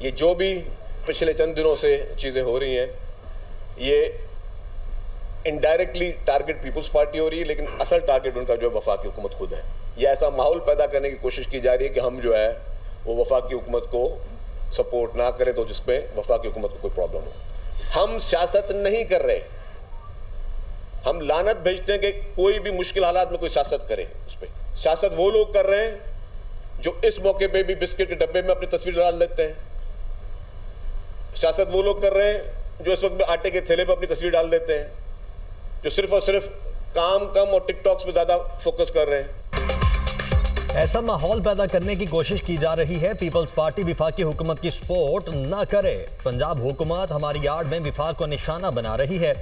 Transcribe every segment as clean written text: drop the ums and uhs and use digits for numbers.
ये जो भी पिछले चंद दिनों से चीज़ें हो रही हैं, ये इनडायरेक्टली टारगेट पीपल्स पार्टी हो रही है, लेकिन असल टारगेट उनका जो है वफाकी हुकूमत खुद है। ये ऐसा माहौल पैदा करने की कोशिश की जा रही है कि हम जो है वो वफाकी हुकूमत को सपोर्ट ना करें, तो जिसपे वफाकी हुकूमत को कोई प्रॉब्लम हो। हम सियासत नहीं कर रहे, हम लानत भेजते हैं कि कोई भी मुश्किल हालात में कोई सियासत करे। उस पर सियासत वो लोग कर रहे हैं जो इस मौके पे भी बिस्किट के डब्बे में अपनी तस्वीर डाल लेते हैं। सियासत वो लोग कर रहे हैं जो इस वक्त में आटे के थैले पर अपनी तस्वीर डाल देते हैं, जो सिर्फ और सिर्फ काम कम और टिकटॉक्स पे ज्यादा फोकस कर रहे हैं। ऐसा माहौल पैदा करने की कोशिश की जा रही है। पीपल्स पार्टी विफाकी हुकूमत की सपोर्ट न करे। पंजाब हुकूमत हमारी यार्ड में विफाक को निशाना बना रही है।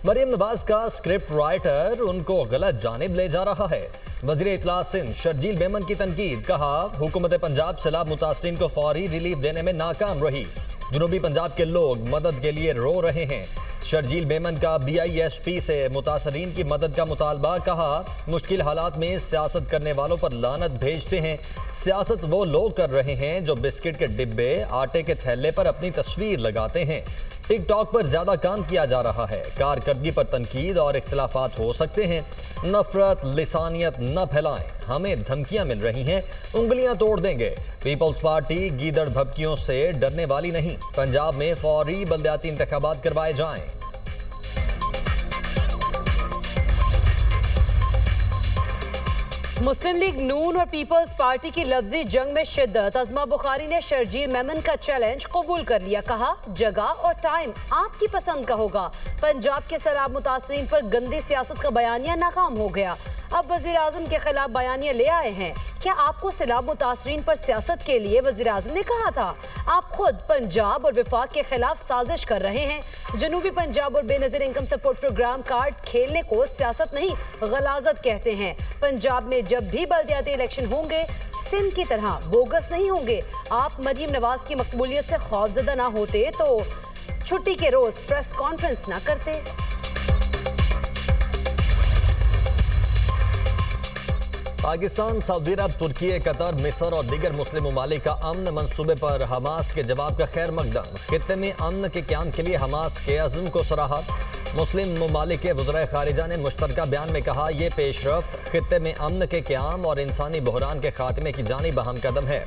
मरियम नवाज का स्क्रिप्ट राइटर उनको गलत जानिब ले जा रहा है। वज़ीर इत्तला सिंध शर्जील मेमन की तनकीद। कहा, हुकूमत पंजाब सैलाब मुतासरीन को फौरी रिलीफ देने में नाकाम रही। जनूबी पंजाब के लोग मदद के लिए रो रहे हैं। शर्जील मेमन का BISP से मुतासरीन की मदद का मुतालबा। कहा, मुश्किल हालात में सियासत करने वालों पर लानत भेजते हैं। सियासत वो लोग कर रहे हैं जो बिस्किट के डिब्बे आटे के थैले पर अपनी तस्वीर लगाते हैं। टिकटॉक पर ज्यादा काम किया जा रहा है। कारकर्दगी पर तनकीद और इख्तिलाफात हो सकते हैं। नफरत लिसानियत न फैलाएं। हमें धमकियां मिल रही हैं, उंगलियां तोड़ देंगे। पीपल्स पार्टी गीदड़ भभकियों से डरने वाली नहीं। पंजाब में फौरी बल्दियाती इंतखाबात करवाए जाएं। मुस्लिम लीग नून और पीपल्स पार्टी की लफ्जी जंग में शिद्दत। अज़मा बुखारी ने शर्जील मेमन का चैलेंज कबूल कर लिया। कहा, जगह और टाइम आपकी पसंद का होगा। पंजाब के सैलाब मुतासरीन पर गंदी सियासत का बयानिया नाकाम हो गया। अब वज़ीर आज़म के खिलाफ बयानिया ले आए हैं। क्या आपको सैलाब मुतासरीन पर सियासत के लिए वज़ीर आज़म ने कहा था? आप खुद पंजाब और विफाक के खिलाफ साजिश कर रहे हैं। जनूबी पंजाब और Benazir income support programme card खेलने को सियासत नहीं गलाजत कहते हैं। पंजाब में जब भी बल्दियाती इलेक्शन होंगे सिंध की तरह बोगस नहीं होंगे। आप मरियम नवाज की मकबूलियत से खौफजदा ना होते तो छुट्टी के रोज प्रेस कॉन्फ्रेंस ना करते। पाकिस्तान, सऊदी अरब, तुर्की, कतर, मिस्र और दीगर मुस्लिम ममालिक का अमन मंसूबे पर हमास के जवाब का खैर मकदम। खित्ते में अमन के क़याम के लिए हमास के अज़्म को सराहा। मुस्लिम ममालिक के वज़राए ख़ारिजा ने मुश्तरका बयान में कहा, यह पेशरफ्त खित्ते में अमन के क़याम और इंसानी बहरान के खात्मे की जानिब अहम कदम है।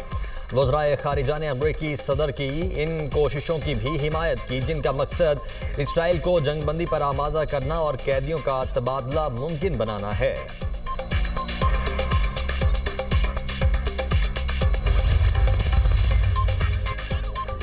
वज़राए ख़ारिजा ने अमरीकी सदर की इन कोशिशों की भी हिमायत की जिनका मकसद इसराइल को जंगबंदी पर आमादा करना और कैदियों का तबादला मुमकिन बनाना है।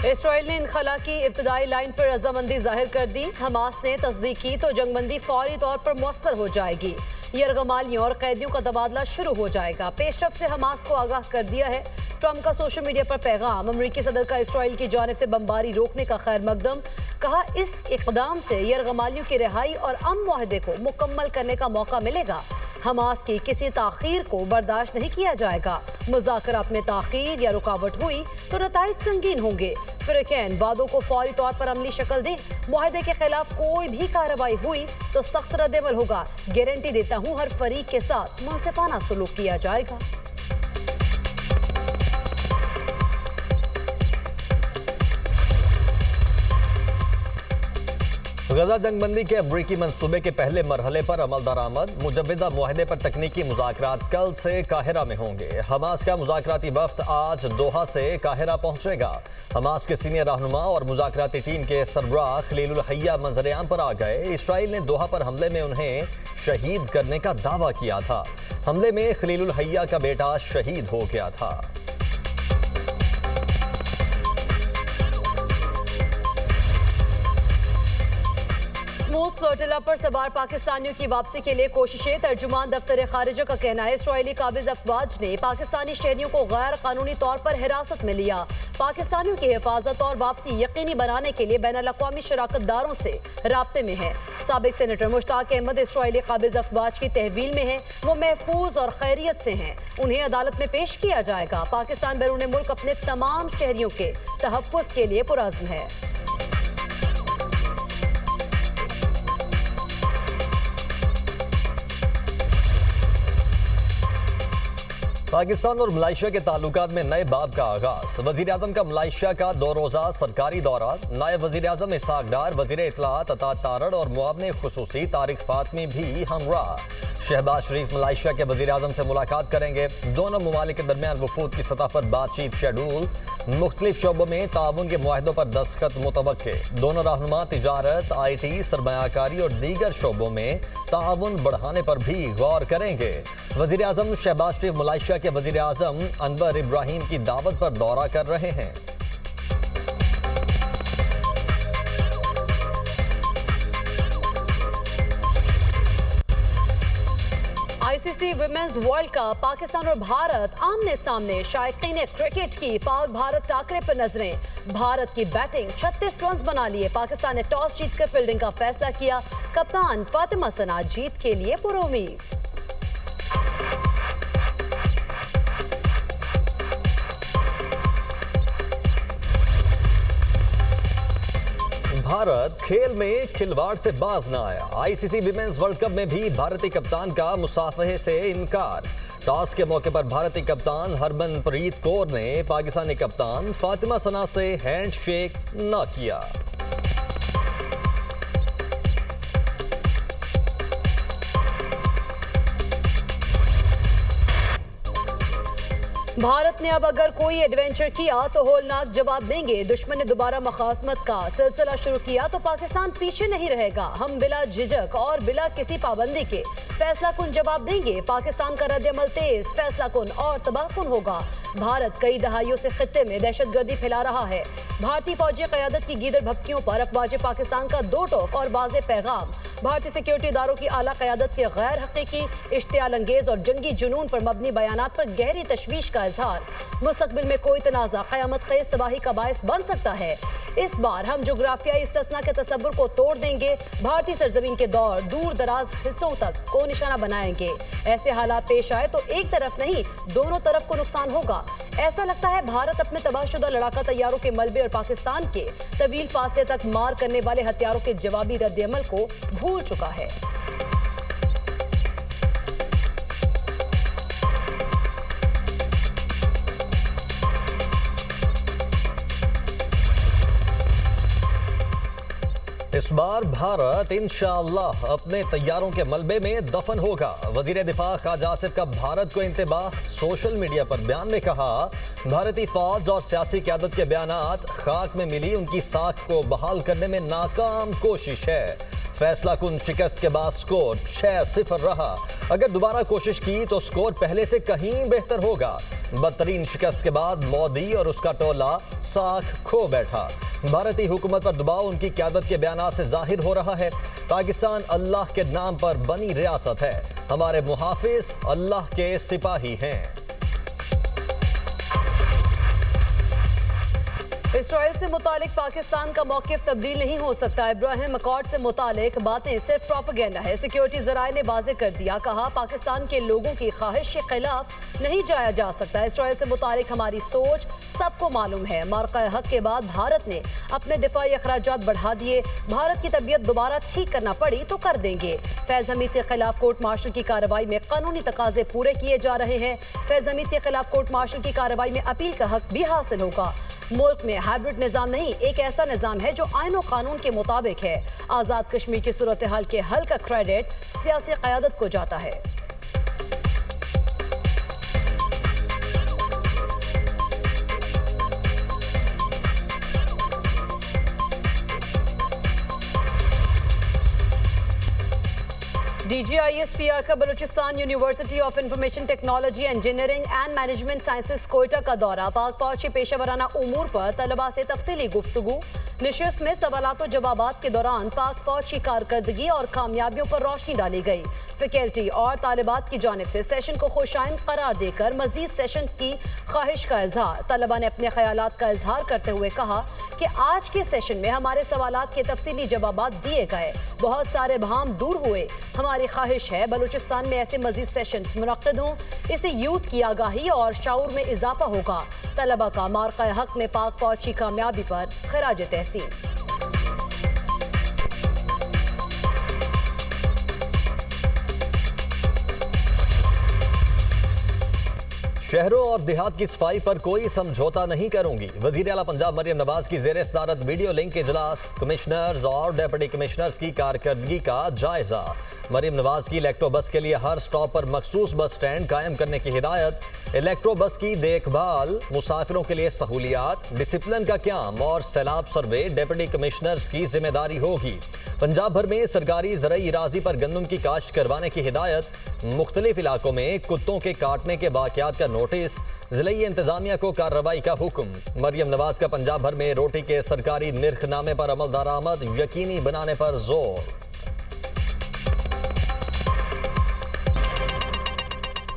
इसराइल ने इनखला की इब्तदाई लाइन पर रजामंदी जाहिर कर दी। हमास ने तस्दीक की तो जंगबंदी फौरी तौर पर मुअस्सर हो जाएगी। यरगमालियों और कैदियों का तबादला शुरू हो जाएगा। पेशरफ से हमास को आगाह कर दिया है। ट्रंप का सोशल मीडिया पर पैगाम। अमरीकी सदर का इसराइल की जानिब से बमबारी रोकने का खैर मकदम। कहा, इस इक़दाम से यरगमालियों की रिहाई और अमन मुआहदे को मुकम्मल करने का मौका मिलेगा। हमास की किसी ताख़ीर को बर्दाश्त नहीं किया जाएगा। मुज़ाकरात में ताख़ीर या रुकावट हुई तो नताइज संगीन होंगे। फ़िरक़ैन वादों को फौरी तौर पर अमली शक्ल दें। मुआहदे के खिलाफ कोई भी कार्रवाई हुई तो सख्त रद्द-ए-अमल होगा। गारंटी देता हूँ, हर फरीक के साथ मुंसिफाना सलूक किया जाएगा। गजा जंगबंदी के अमरीकी मंसूबे के पहले मरहले पर अमल दरामद। मुजव्वदा मुआहदे पर तकनीकी मुज़ाकरात कल से काहिरा में होंगे। हमास का मुज़ाकराती वफ्द आज दोहा से काहिरा पहुंचेगा। हमास के सीनियर रहनुमा और मुज़ाकराती टीम के सरबराह खलीलुल हैया मंजर-ए-आम पर आ गए। इसराइल ने दोहा पर हमले में उन्हें शहीद करने का दावा किया था। हमले में खलीलुल हैया का बेटा शहीद हो गया था। स्मूथ फ्लोटिला पर सवार पाकिस्तानियों की वापसी के लिए कोशिशें। तर्जुमान दफ्तर खारिजा का कहना है, इसराइली काबिज अफवाज ने पाकिस्तानी शहरियों को गैर कानूनी तौर पर हिरासत में लिया। पाकिस्तानियों की हिफाजत और वापसी यकीनी बनाने के लिए बैनुल-अक़वामी शराकतदारों से राब्ते में है। साबिक सेनेटर मुश्ताक अहमद इसराइली काबिज अफवाज की तहवील में है। वो महफूज और खैरियत से हैं। उन्हें अदालत में पेश किया जाएगा। पाकिस्तान बैरून मुल्क अपने तमाम शहरियों के तहफ़्फ़ुज़ के लिए पुरअज़्म है। पाकिस्तान और मलेशिया के ताल्लुकात में नए बाब का आगाज। वजीर आजम का मलेशिया का 2 रोजा सरकारी दौरा। नायब वजीर आजम इसहाक डार, वजीर इत्तलात अता तारड़ और मुआवने खुसूसी तारिक फातमी भी हमरा। शहबाज शरीफ मलेशिया के वजीर आजम से मुलाकात करेंगे। दोनों ममालिक के दरमियान वफूद की सतह पर बातचीत शेड्यूल। मुख्तलिफ शोबों में ताउन के मुआहदों पर दस्तखत मुतवक्के। दोनों रहनुमा तिजारत, IT, सरमायाकारी और दीगर शोबों में ताउन बढ़ाने पर भी गौर करेंगे। वजीर आजम शहबाज शरीफ मलेशिया के वजीर आजम अनवर इब्राहिम की दावत पर दौरा कर रहे हैं। ICC women's world cup, Pakistan और भारत आमने सामने। शायकीन क्रिकेट की पाक भारत टाकरे पर नजरें। भारत की बैटिंग, 36 रन बना लिए। पाकिस्तान ने टॉस जीतकर फील्डिंग का फैसला किया। कप्तान फातिमा सना जीत के लिए पुरुमीद। भारत खेल में खिलवाड़ से बाज न आया। ICC विमेंस वर्ल्ड कप में भी भारतीय कप्तान का मुसाफहे से इनकार। टॉस के मौके पर भारतीय कप्तान हरमनप्रीत कौर ने पाकिस्तानी कप्तान फातिमा सना से हैंडशेक न किया। भारत ने अब अगर कोई एडवेंचर किया तो होलनाक जवाब देंगे। दुश्मन ने दोबारा मुखासमत का सिलसिला शुरू किया तो पाकिस्तान पीछे नहीं रहेगा। हम बिला झिझक और बिला किसी पाबंदी के फैसला कुन जवाब देंगे। पाकिस्तान का रद्द-ए-अमल तेज, फैसला कुन और तबाहकुन होगा। भारत कई दहाइयों से खित्ते में दहशतगर्दी फैला रहा है। भारतीय फौजी क़यादत की गीदड़ भपकियों पर अफवाज पाकिस्तान का 2 टोक और वाज़ेह पैगाम। भारतीय सिक्योरिटी इदारों की आला क़यादत के गैर हकीकी, इश्तियाल अंगेज और जंगी जुनून पर मबनी बयानात पर गहरी तशवीश का इजहार। मुस्तकबिल में कोई तनाज़ा क़यामत ख़ेज़ तबाही का बायस बन सकता है। इस बार हम जोग्राफियाई इस्तिस्ना के तसव्वुर को तोड़ देंगे। भारतीय सरजमीन के दौर दूर दराज हिस्सों तक को निशाना बनाएंगे। ऐसे हालात पेश आए तो एक तरफ नहीं, दोनों तरफ को नुकसान होगा। ऐसा लगता है भारत अपने तबाहशुदा लड़ाका तैयारों के मलबे और पाकिस्तान के तवील फासले तक मार करने वाले हथियारों के जवाबी रद्द-ए-अमल को भूल चुका है। इस बार भारत इंशाअल्लाह अपने तैयारों के मलबे में दफन होगा। वजीर दिफा ख्वाजा आसिफ का भारत को इंतबाह। सोशल मीडिया पर बयान में कहा, भारतीय फौज और सियासी क़यादत के बयानात खाक में मिली उनकी साख को बहाल करने में नाकाम कोशिश है। फैसला कुन शिकस्त के बाद स्कोर 6-0 रहा। अगर दोबारा कोशिश की तो स्कोर पहले से कहीं बेहतर होगा। बदतरीन शिकस्त के बाद मोदी और उसका टोला साख खो बैठा। भारतीय हुकूमत पर दबाव उनकी क़यादत के बयानात से जाहिर हो रहा है। पाकिस्तान अल्लाह के नाम पर बनी रियासत है। हमारे मुहाफिज अल्लाह के सिपाही हैं। इसराइल से मुतालिक पाकिस्तान का मौक़िफ़ तब्दील नहीं हो सकता। इब्राहिम अकॉर्ड से मुतालिक बातें सिर्फ प्रोपेगेंडा है। सिक्योरिटी ज़राए ने वाज़ेह कर दिया। कहा, पाकिस्तान के लोगों की ख्वाहिश के खिलाफ नहीं जाया जा सकता। इसराइल से मुतालिक हमारी सोच सबको मालूम है। मौक़े हक के बाद भारत ने अपने दिफाई अखराजात बढ़ा दिए। भारत की तबीयत दोबारा ठीक करना पड़ी तो कर देंगे। फैज़ हमीद के खिलाफ कोर्ट मार्शल की कार्रवाई में कानूनी तकाजे पूरे किए जा रहे हैं। फैज़ हमीद के खिलाफ कोर्ट मार्शल की कार्रवाई में अपील का हक भी हासिल होगा। मुल्क में हाइब्रिड निज़ाम नहीं, एक ऐसा निज़ाम है जो आईन और कानून के मुताबिक है। आज़ाद कश्मीर की सूरत हाल के हल का क्रेडिट सियासी क़यादत को जाता है। DGISPR का Balochistan university of information technology, engineering and management sciences Quetta का दौरा। पाक फौज के पेशा वराना उमूर पर तलबा से तफसीली गुफ्तगू। निशिस्त में सवालात और जवाबात के दौरान पाक फौज की कारकर्दगी और कामयाबियों पर रोशनी डाली गई। फैकल्टी और तालिबात की जानिब से सेशन को खुशाइन करार देकर मजीद सेशन की ख्वाहिश का इजहार। तलबा ने अपने ख्यालात का इजहार करते हुए कहा कि आज के सेशन में हमारे सवालात के तफसीली जवाबात दिए गए, बहुत सारे बहाम दूर हुए। हमारी ख्वाहिश है बलूचिस्तान में ऐसे मजीद सेशंस मुनक्किद हों। इससे यूथ की आगाही और शाऊर में इजाफा होगा। तलबा का मार्का हक में पाक फौज की कामयाबी पर खराज तहसीन। शहरों और देहात की सफाई पर कोई समझौता नहीं करूंगी। वजीर आला पंजाब मरियम नवाज की ज़ेरे सदारत वीडियो लिंक इजलास, कमिश्नर्स और डिप्टी कमिश्नर्स की कारकर्दगी का जायजा। मरियम नवाज की इलेक्ट्रो बस के लिए हर स्टॉप पर मखसूस बस स्टैंड कायम करने की हिदायत। इलेक्ट्रो बस की देखभाल, मुसाफिरों के लिए सहूलियात, डिसिप्लिन का क्याम और सैलाब सर्वे डिप्टी कमिश्नर्स की जिम्मेदारी होगी। पंजाब भर में सरकारी ज़रई इराजी पर गंदम की काश्त करवाने की हिदायत। मुख्तलिफ इलाकों में कुत्तों के काटने के वाक़यात का नोटिस। ज़िले इंतजामिया को कार्रवाई का हुक्म। मरियम नवाज का पंजाब भर में रोटी के सरकारी निर्खनामे पर अमल दरामद यकीनी बनाने पर जोर।